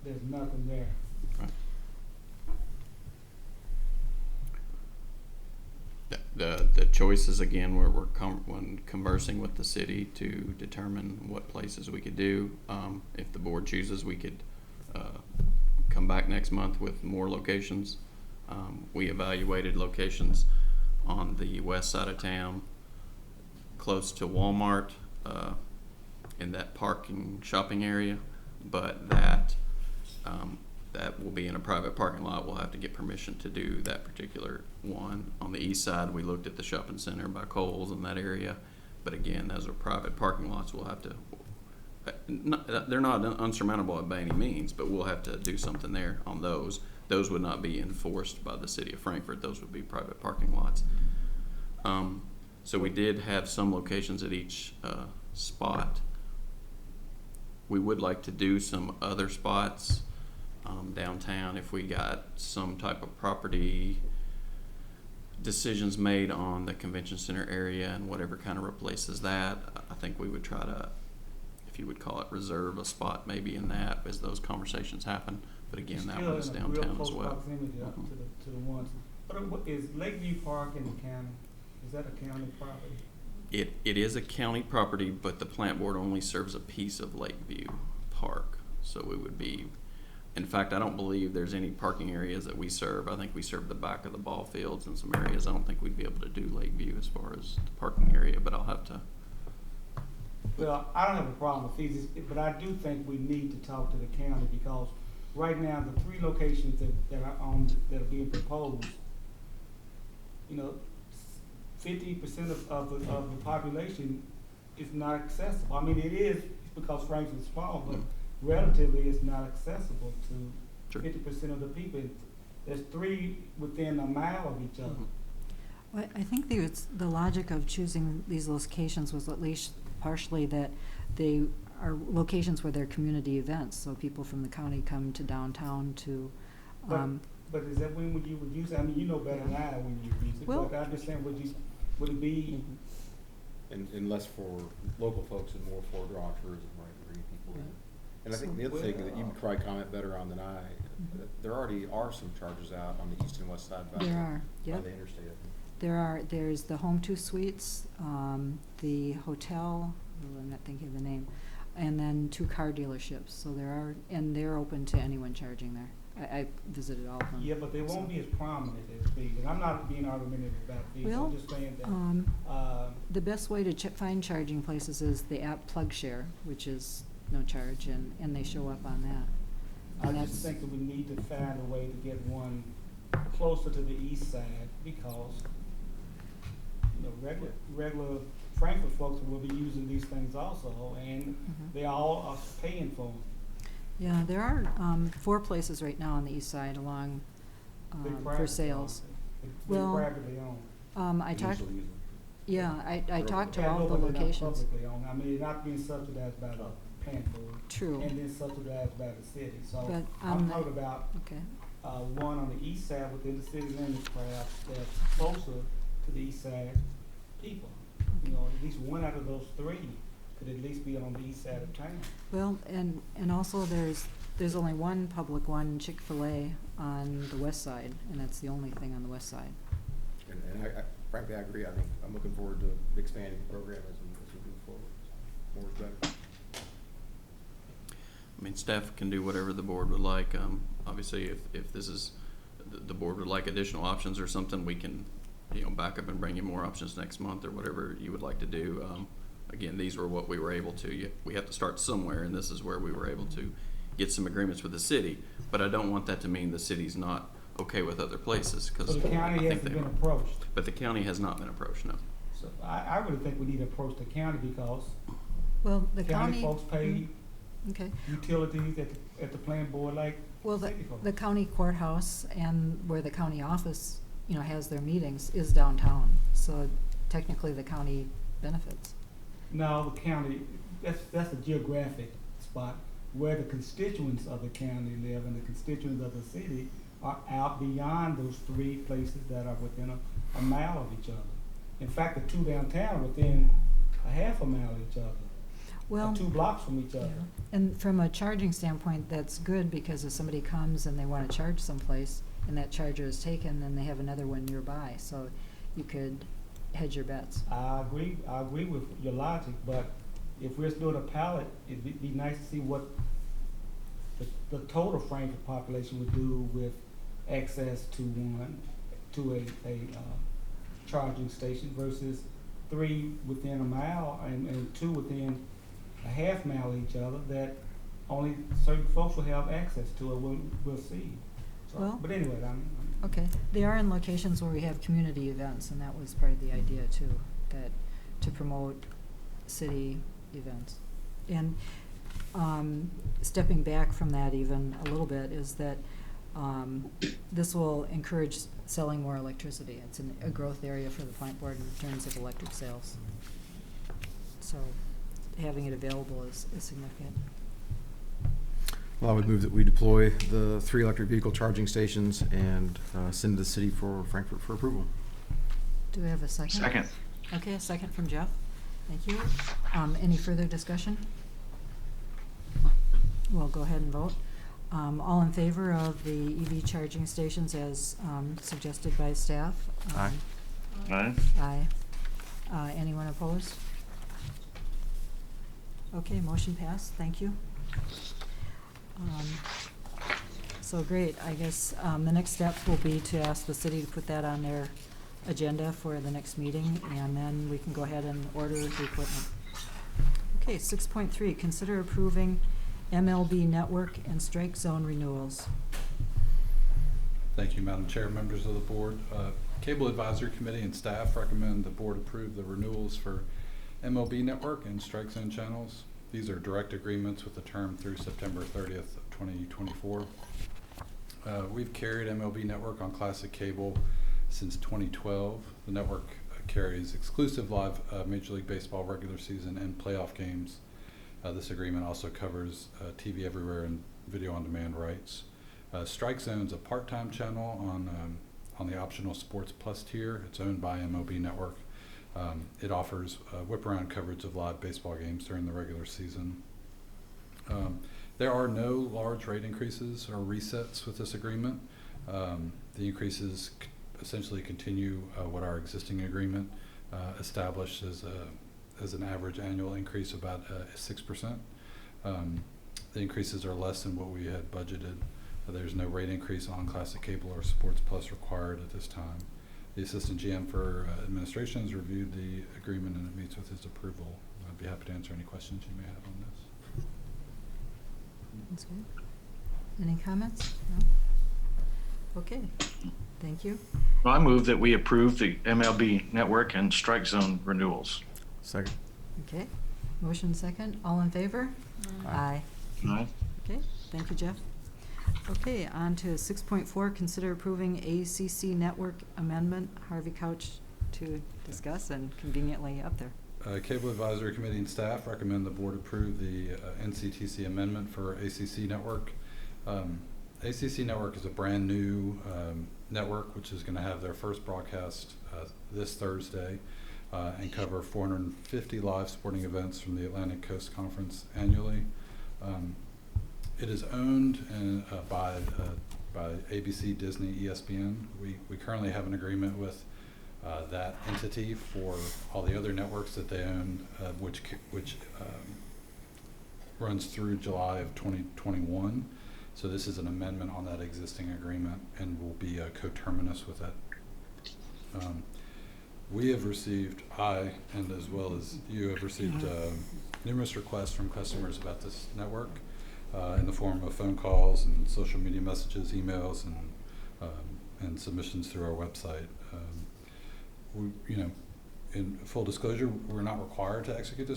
Speaker 3: there's nothing there.
Speaker 10: Right. The choices, again, we're when conversing with the city to determine what places we could do. If the board chooses, we could come back next month with more locations. We evaluated locations on the west side of town, close to Walmart, in that parking shopping area, but that will be in a private parking lot. We'll have to get permission to do that particular one. On the east side, we looked at the shopping center by Kohl's in that area, but again, those are private parking lots. We'll have to, they're not unsurmountable by any means, but we'll have to do something there on those. Those would not be enforced by the city of Frankfort. Those would be private parking lots. So we did have some locations at each spot. We would like to do some other spots downtown if we got some type of property decisions made on the convention center area and whatever kind of replaces that. I think we would try to, if you would call it, reserve a spot maybe in that as those conversations happen. But again, that one is downtown as well.
Speaker 3: To the ones. But is Lakeview Park in the county? Is that a county property?
Speaker 10: It is a county property, but the plant board only serves a piece of Lakeview Park. So it would be, in fact, I don't believe there's any parking areas that we serve. I think we serve the back of the ball fields in some areas. I don't think we'd be able to do Lakeview as far as the parking area, but I'll have to.
Speaker 3: Well, I don't have a problem with these, but I do think we need to talk to the county because right now the three locations that are being proposed, you know, 50% of the population is not accessible. I mean, it is because Frankfurt's small, but relatively it's not accessible to 50% of the people. There's three within a mile of each other.
Speaker 1: Well, I think the logic of choosing these locations was at least partially that they are locations where there are community events, so people from the county come to downtown to.
Speaker 3: But is that when you would use it? I mean, you know better than I when you use it.
Speaker 1: Well,
Speaker 3: but I'm just saying, would it be?
Speaker 17: And less for local folks and more for draw tourism, right? Bring people in. And I think the other thing that you could probably comment better on than I, there already are some charges out on the east and west side by
Speaker 1: there are,
Speaker 17: by
Speaker 1: yep.
Speaker 17: the interstate. I think.
Speaker 1: There's the Home 2 Suites, the hotel, I'm not thinking of the name, and then 2 car dealerships. So and they're open to anyone charging there. I visited all of them.
Speaker 3: Yeah, but they won't be as prominent as these. And I'm not being argumentative about these.
Speaker 1: Well,
Speaker 3: I'm just saying that.
Speaker 1: The best way to find charging places is the app PlugShare, which is no charge, and they show up on that.
Speaker 3: I just think that we need to find a way to get one closer to the east side because, you know, regular Frankfurt folks will be using these things also, and they all are paying for them.
Speaker 1: Yeah, there are 4 places right now on the east side along for sales.
Speaker 3: Well, privately owned.
Speaker 1: I talked. Yeah, I talked to all the locations.
Speaker 3: Publicly owned. I mean, not being subsidized by the plant board.
Speaker 1: True.
Speaker 3: And then subsidized by the city. So
Speaker 1: but
Speaker 3: I'm talking about one on the east side within the city limits, perhaps that's closer to the east side people. You know, at least one out of those 3 could at least be on the east side of town.
Speaker 1: Well, and also there's only one public one, Chick-fil-A, on the west side, and that's the only thing on the west side.
Speaker 17: And I frankly, I agree. I think I'm looking forward to expanding the program as we move forward. More is better.
Speaker 10: I mean, staff can do whatever the board would like. Obviously, if this is, the board would like additional options or something, we can, back up and bring you more options next month or whatever you would like to do. Again, these were what we were able to. We have to start somewhere, and this is where we were able to get some agreements with the city. But I don't want that to mean the city's not okay with other places, because
Speaker 3: So the county hasn't been approached.
Speaker 10: But the county has not been approached, no.
Speaker 3: So I really think we need to approach the county because
Speaker 1: Well, the
Speaker 3: county
Speaker 1: county.
Speaker 3: folks pay
Speaker 1: Okay.
Speaker 3: utilities at the planning board like
Speaker 1: Well,
Speaker 3: city folks.
Speaker 1: the county courthouse and where the county office, has their meetings is downtown. So technically the county benefits.
Speaker 3: No, the county, that's a geographic spot where the constituents of the county live and the constituents of the city are out beyond those three places that are within a mile of each other. In fact, the two downtown are within a half a mile of each other,
Speaker 1: Well,
Speaker 3: or 2 blocks from each other.
Speaker 1: and from a charging standpoint, that's good because if somebody comes and they want to charge someplace and that charger is taken, then they have another one nearby. So you could hedge your bets.
Speaker 3: I agree with your logic, but if we're doing a pilot, it'd be nice to see what the total Frankfort population would do with access to a charging station versus 3 within a mile and 2 within a half mile of each other that only certain folks will have access to it. We'll see. So,
Speaker 1: Well,
Speaker 3: but anyway,
Speaker 1: Okay, they are in locations where we have community events, and that was part of the idea too, that to promote city events. And stepping back from that even a little bit is that this will encourage selling more electricity. It's a growth area for the plant board in terms of electric sales. So having it available is significant.
Speaker 5: Well, I would move that we deploy the 3 electric vehicle charging stations and send to the city for Frankfort for approval.
Speaker 1: Do we have a second?
Speaker 14: Second.
Speaker 1: Okay, a second from Jeff. Thank you. Any further discussion? We'll go ahead and vote. All in favor of the EV charging stations as suggested by staff?
Speaker 5: Aye.
Speaker 14: Aye.
Speaker 1: Aye. Anyone opposed? Okay, motion passed. Thank you. So great. I guess the next step will be to ask the city to put that on their agenda for the next meeting, and then we can go ahead and order the equipment. Okay, 6.3, consider approving MLB network and strike zone renewals.
Speaker 19: Thank you, Madam Chair, members of the board. Cable Advisory Committee and staff recommend the board approve the renewals for MLB network and strike zone channels. These are direct agreements with the term through September 30th of 2024. We've carried MLB network on classic cable since 2012. The network carries exclusive live Major League Baseball regular season and playoff games. This agreement also covers TV everywhere and video on demand rights. Strike Zone's a part-time channel on the optional Sports Plus tier. It's owned by MLB network. It offers whip-around coverage of live baseball games during the regular season. There are no large rate increases or resets with this agreement. The increases essentially continue what our existing agreement established as an average annual increase of about 6%. The increases are less than what we had budgeted. There's no rate increase on Classic Cable or Sports Plus required at this time. The Assistant GM for Administration has reviewed the agreement and it meets with his approval. I'd be happy to answer any questions you may have on this.
Speaker 1: That's good. Any comments? No? Okay, thank you.
Speaker 14: Well, I move that we approve the MLB network and strike zone renewals.
Speaker 5: Second.
Speaker 1: Okay, motion second. All in favor? Aye.
Speaker 14: Aye.
Speaker 1: Okay, thank you, Jeff. Okay, on to 6.4, consider approving ACC network amendment. Harvey Couch to discuss and conveniently up there.
Speaker 19: Cable Advisory Committee and staff recommend the board approve the NCTC amendment for ACC network. ACC network is a brand new network which is going to have their first broadcast this Thursday and cover 450 live sporting events from the Atlantic Coast Conference annually. It is owned by ABC, Disney, ESPN. We currently have an agreement with that entity for all the other networks that they own, which runs through July of 2021. So this is an amendment on that existing agreement and will be coterminous with that. We have received, and as well as you have received numerous requests from customers about this network in the form of phone calls and social media messages, emails, and submissions through our website. In full disclosure, we're not required to execute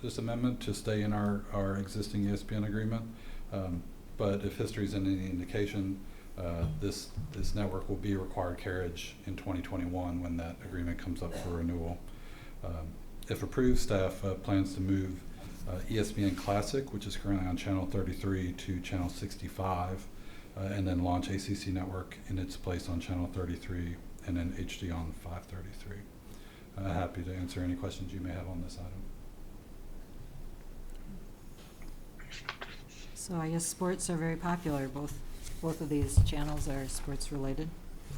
Speaker 19: this amendment to stay in our existing ESPN agreement. But if history is any indication, this network will be required carriage in 2021 when that agreement comes up for renewal. If approved, staff plans to move ESPN Classic, which is currently on channel 33, to channel 65, and then launch ACC Network in its place on channel 33, and then HD on 533. Happy to answer any questions you may have on this item.
Speaker 1: So I guess sports are very popular. Both of these channels are sports related.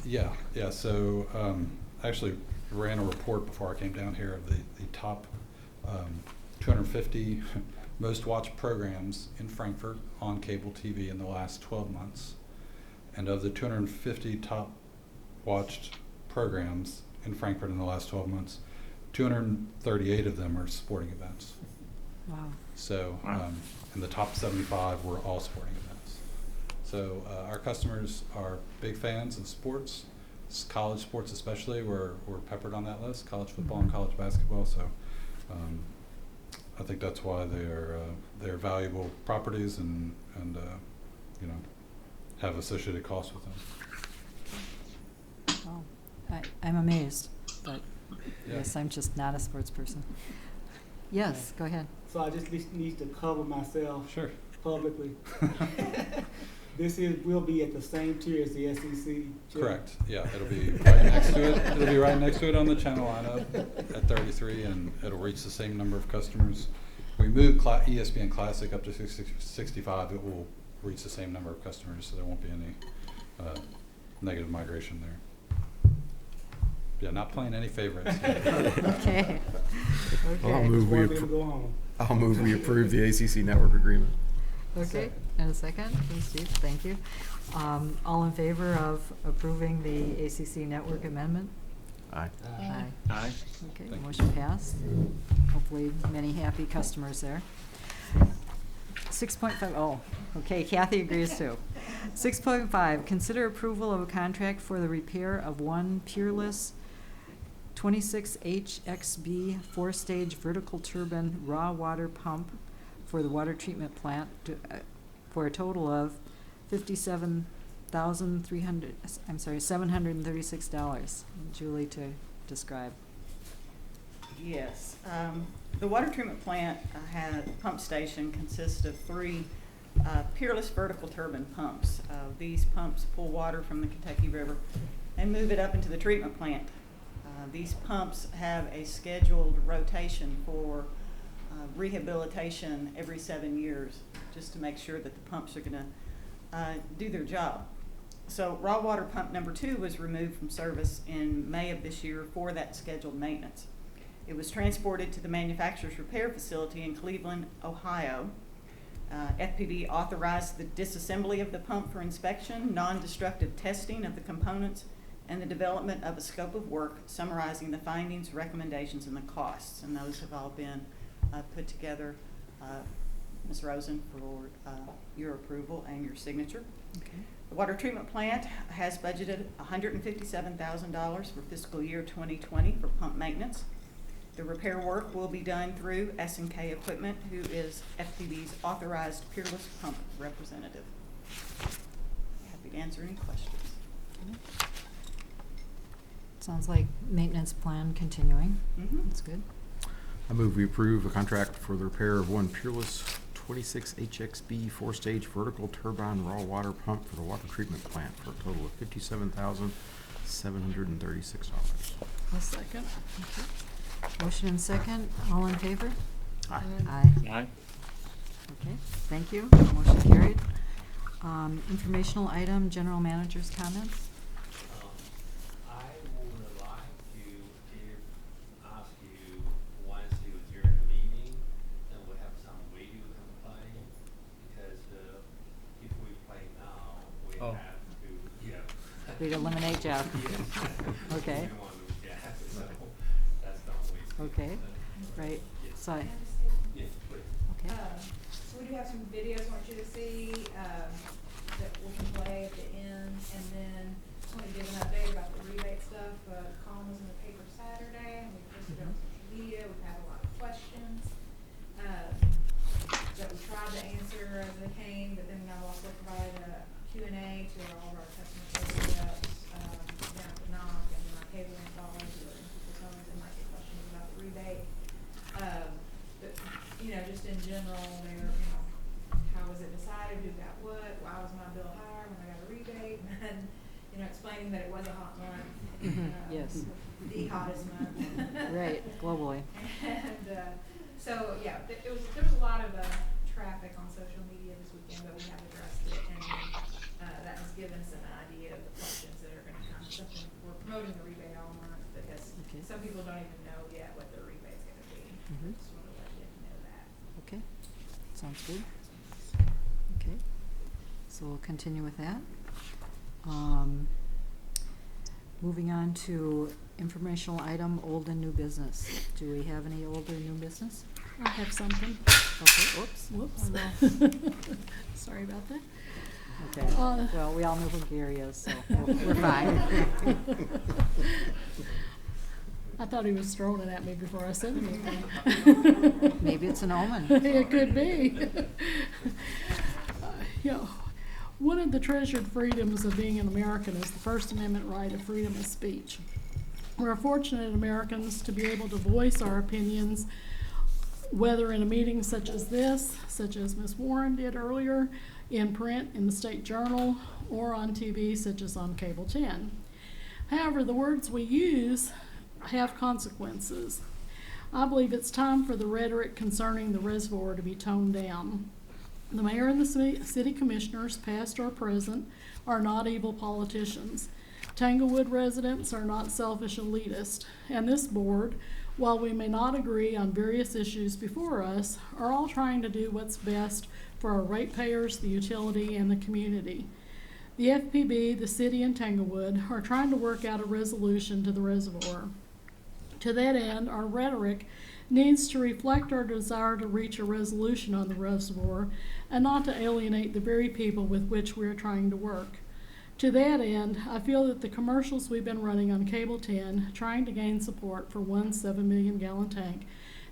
Speaker 19: Yeah. So I actually ran a report before I came down here of the top 250 most watched programs in Frankfort on cable TV in the last 12 months. And of the 250 top watched programs in Frankfort in the last 12 months, 238 of them are sporting events.
Speaker 1: Wow.
Speaker 19: So, and the top 75 were all sporting events. So our customers are big fans of sports, college sports especially. We're peppered on that list, college football and college basketball. So I think that's why they're valuable properties and have associated costs with them.
Speaker 1: Well, I'm amazed, but yes, I'm just not a sports person. Yes, go ahead.
Speaker 3: So I just need to cover myself publicly. This will be at the same tier as the SEC.
Speaker 19: Correct. Yeah, it'll be right next to it. It'll be right next to it on the channel lineup at 33, and it'll reach the same number of customers. We move ESPN Classic up to 65. It will reach the same number of customers, so there won't be any negative migration there. Yeah, not playing any favorites.
Speaker 1: Okay.
Speaker 5: I'll move we approve the ACC network agreement.
Speaker 1: Okay, and a second from Steve, thank you. All in favor of approving the ACC network amendment?
Speaker 5: Aye.
Speaker 1: Aye. Okay, motion passed. Hopefully many happy customers there. 6.5, okay, Kathy agrees too. 6.5, consider approval of a contract for the repair of one PEERLESS 26HXB 4-stage vertical turbine raw water pump for the water treatment plant for a total of $736. Julie to describe.
Speaker 15: Yes. The water treatment plant pump station consists of 3 PEERLESS vertical turbine pumps. These pumps pull water from the Kentucky River and move it up into the treatment plant. These pumps have a scheduled rotation for rehabilitation every 7 years, just to make sure that the pumps are going to do their job. So raw water pump number 2 was removed from service in May of this year for that scheduled maintenance. It was transported to the manufacturer's repair facility in Cleveland, Ohio. FPB authorized the disassembly of the pump for inspection, non-destructive testing of the components, and the development of a scope of work summarizing the findings, recommendations, and the costs. And those have all been put together, Ms. Rosen, for your approval and your signature.
Speaker 1: Okay.
Speaker 15: The water treatment plant has budgeted $157,000 for fiscal year 2020 for pump maintenance. The repair work will be done through S&K Equipment, who is FPB's authorized PEERLESS pump representative. Happy to answer any questions.
Speaker 1: Sounds like maintenance plan continuing. That's good.
Speaker 5: I move we approve a contract for the repair of one PEERLESS 26HXB 4-stage vertical turbine raw water pump for the water treatment plant for a total of $57,736.
Speaker 2: A second.
Speaker 1: Okay. Motion and second. All in favor?
Speaker 5: Aye.
Speaker 14: Aye.
Speaker 1: Okay, thank you. Motion carried. Informational item, general manager's comments.
Speaker 11: I would like to ask you once you adjourn the meeting, then we have some video can play.
Speaker 1: We'd eliminate Jeff. Okay. Okay, right, so, okay.
Speaker 20: So we do have some videos I want you to see, that we can play at the end, and then just want to give an update about the rebate stuff. Colin was in the paper Saturday, and we posted it on social media. We've had a lot of questions, that we tried to answer as they came, but then we also provided a Q&A to all of our customer service reps, down at the knock, and our cable installers who are in people's homes and might get questions about the rebate. But, you know, just in general, they're, you know, how was it decided, who got what, why was my bill higher when I got a rebate, and, you know, explaining that it was a hot month.
Speaker 1: Yes.
Speaker 20: The hottest month.
Speaker 1: Right, globally.
Speaker 20: And, so, yeah, there was a lot of, traffic on social media this weekend, but we have addressed it, and, that has given us an idea of the questions that are gonna come. Something, we're promoting the rebate all month, because some people don't even know yet what their rebate's gonna be. Just wanna let you know that.
Speaker 1: Okay, sounds good. Okay, so we'll continue with that. Moving on to informational item, old and new business. Do we have any old or new business?
Speaker 2: I have something.
Speaker 1: Okay, oops.
Speaker 2: Whoops. Sorry about that.
Speaker 1: Okay, well, we all know who Gary is, so we're fine.
Speaker 2: I thought he was throwing it at me before I said anything.
Speaker 1: Maybe it's an omen.
Speaker 2: It could be. You know, one of the treasured freedoms of being an American is the First Amendment right of freedom of speech. We're fortunate Americans to be able to voice our opinions, whether in a meeting such as this, such as Ms. Warren did earlier, in print in the State Journal, or on TV, such as on Cable 10. However, the words we use have consequences. I believe it's time for the rhetoric concerning the reservoir to be toned down. The mayor and the city commissioners, past or present, are not evil politicians. Tanglewood residents are not selfish elitists, and this board, while we may not agree on various issues before us, are all trying to do what's best for our ratepayers, the utility, and the community. The FPB, the city, and Tanglewood are trying to work out a resolution to the reservoir. To that end, our rhetoric needs to reflect our desire to reach a resolution on the reservoir and not to alienate the very people with which we are trying to work. To that end, I feel that the commercials we've been running on Cable 10, trying to gain support for one 7 million gallon tank,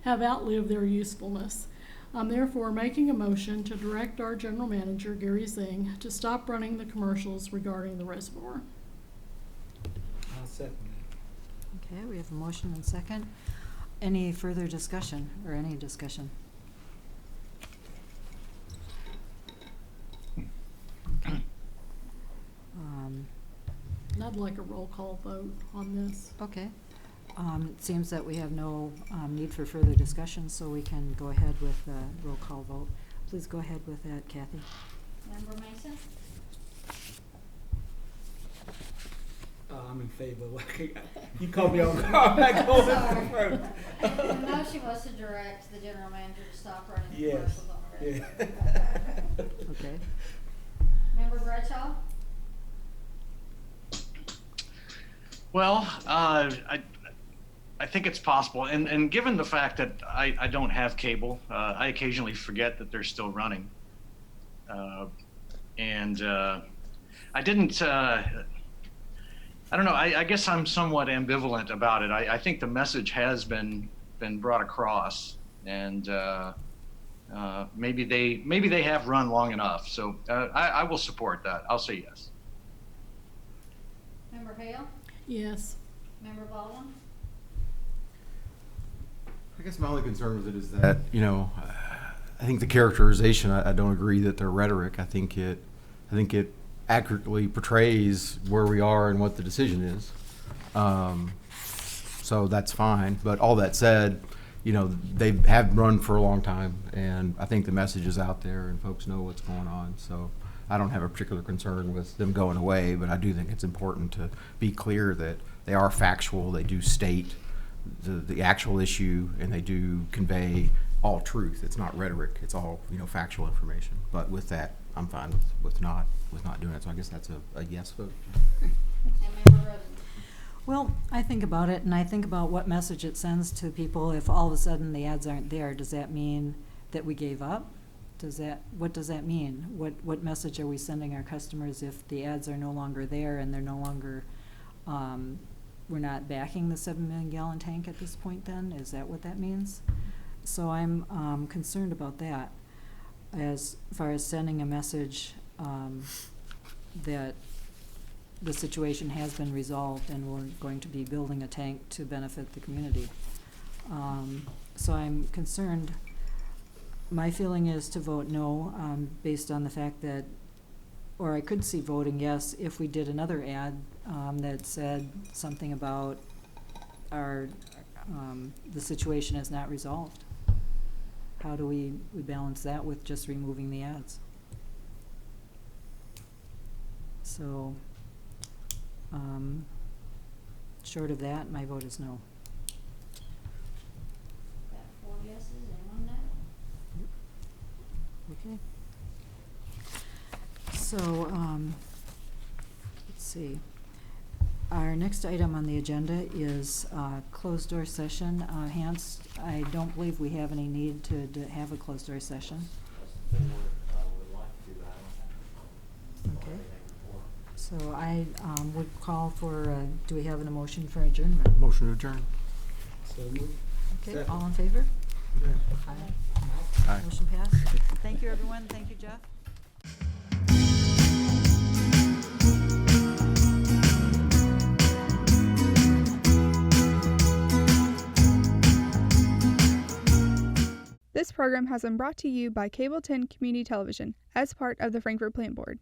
Speaker 2: have outlived their usefulness. I'm therefore making a motion to direct our general manager, Gary Zing, to stop running the commercials regarding the reservoir.
Speaker 3: I'll second that.
Speaker 1: Okay, we have a motion and second. Any further discussion, or any discussion? Okay.
Speaker 2: I'd like a roll call vote on this.
Speaker 1: Okay. It seems that we have no need for further discussion, so we can go ahead with the roll call vote. Please go ahead with that, Kathy.
Speaker 20: Member Mason?
Speaker 3: I'm in favor. You called me on guard. I go
Speaker 20: Sorry.
Speaker 3: first.
Speaker 20: The motion was to direct the general manager to stop running the
Speaker 3: Yes.
Speaker 20: commercials on the
Speaker 3: Yeah.
Speaker 20: reservoir.
Speaker 1: Okay.
Speaker 20: Member Bradshaw?
Speaker 14: Well, I think it's possible, and given the fact that I don't have cable, I occasionally forget that they're still running, and I didn't. I don't know. I guess I'm somewhat ambivalent about it. I think the message has been brought across, and maybe they have run long enough. So I will support that. I'll say yes.
Speaker 20: Member Hale?
Speaker 2: Yes.
Speaker 20: Member Baldwin?
Speaker 5: I guess my only concern with it is that, you know, I think the characterization, I don't agree that their rhetoric, I think it accurately portrays where we are and what the decision is. So that's fine. But all that said, you know, they have run for a long time, and I think the message is out there and folks know what's going on. So I don't have a particular concern with them going away, but I do think it's important to be clear that they are factual. They do state the actual issue, and they do convey all truth. It's not rhetoric. It's all, you know, factual information. But with that, I'm fine with not doing it. So I guess that's a yes vote.
Speaker 1: Well, I think about it, and I think about what message it sends to people if all of a sudden the ads aren't there. Does that mean that we gave up? What does that mean? What message are we sending our customers if the ads are no longer there and they're no longer, we're not backing the 7 million gallon tank at this point then? Is that what that means? So I'm concerned about that as far as sending a message that the situation has been resolved and we're going to be building a tank to benefit the community. So I'm concerned. My feeling is to vote no, based on the fact that, or I could see voting yes if we did another ad that said something about the situation is not resolved. How do we balance that with just removing the ads? So, short of that, my vote is no.
Speaker 21: Got 4 yeses and 1 no.
Speaker 1: Okay. So, let's see. Our next item on the agenda is closed door session. Hans, I don't believe we have any need to have a closed door session. Okay. So I would call for, do we have an motion for adjournment?
Speaker 5: Motion to adjourn.
Speaker 1: Okay, all in favor?
Speaker 5: Aye. Aye.
Speaker 1: Motion passed. Thank you, everyone. Thank you, Jeff.
Speaker 22: This program has been brought to you by Cable 10 Community Television as part of the Frankfort Plant Board.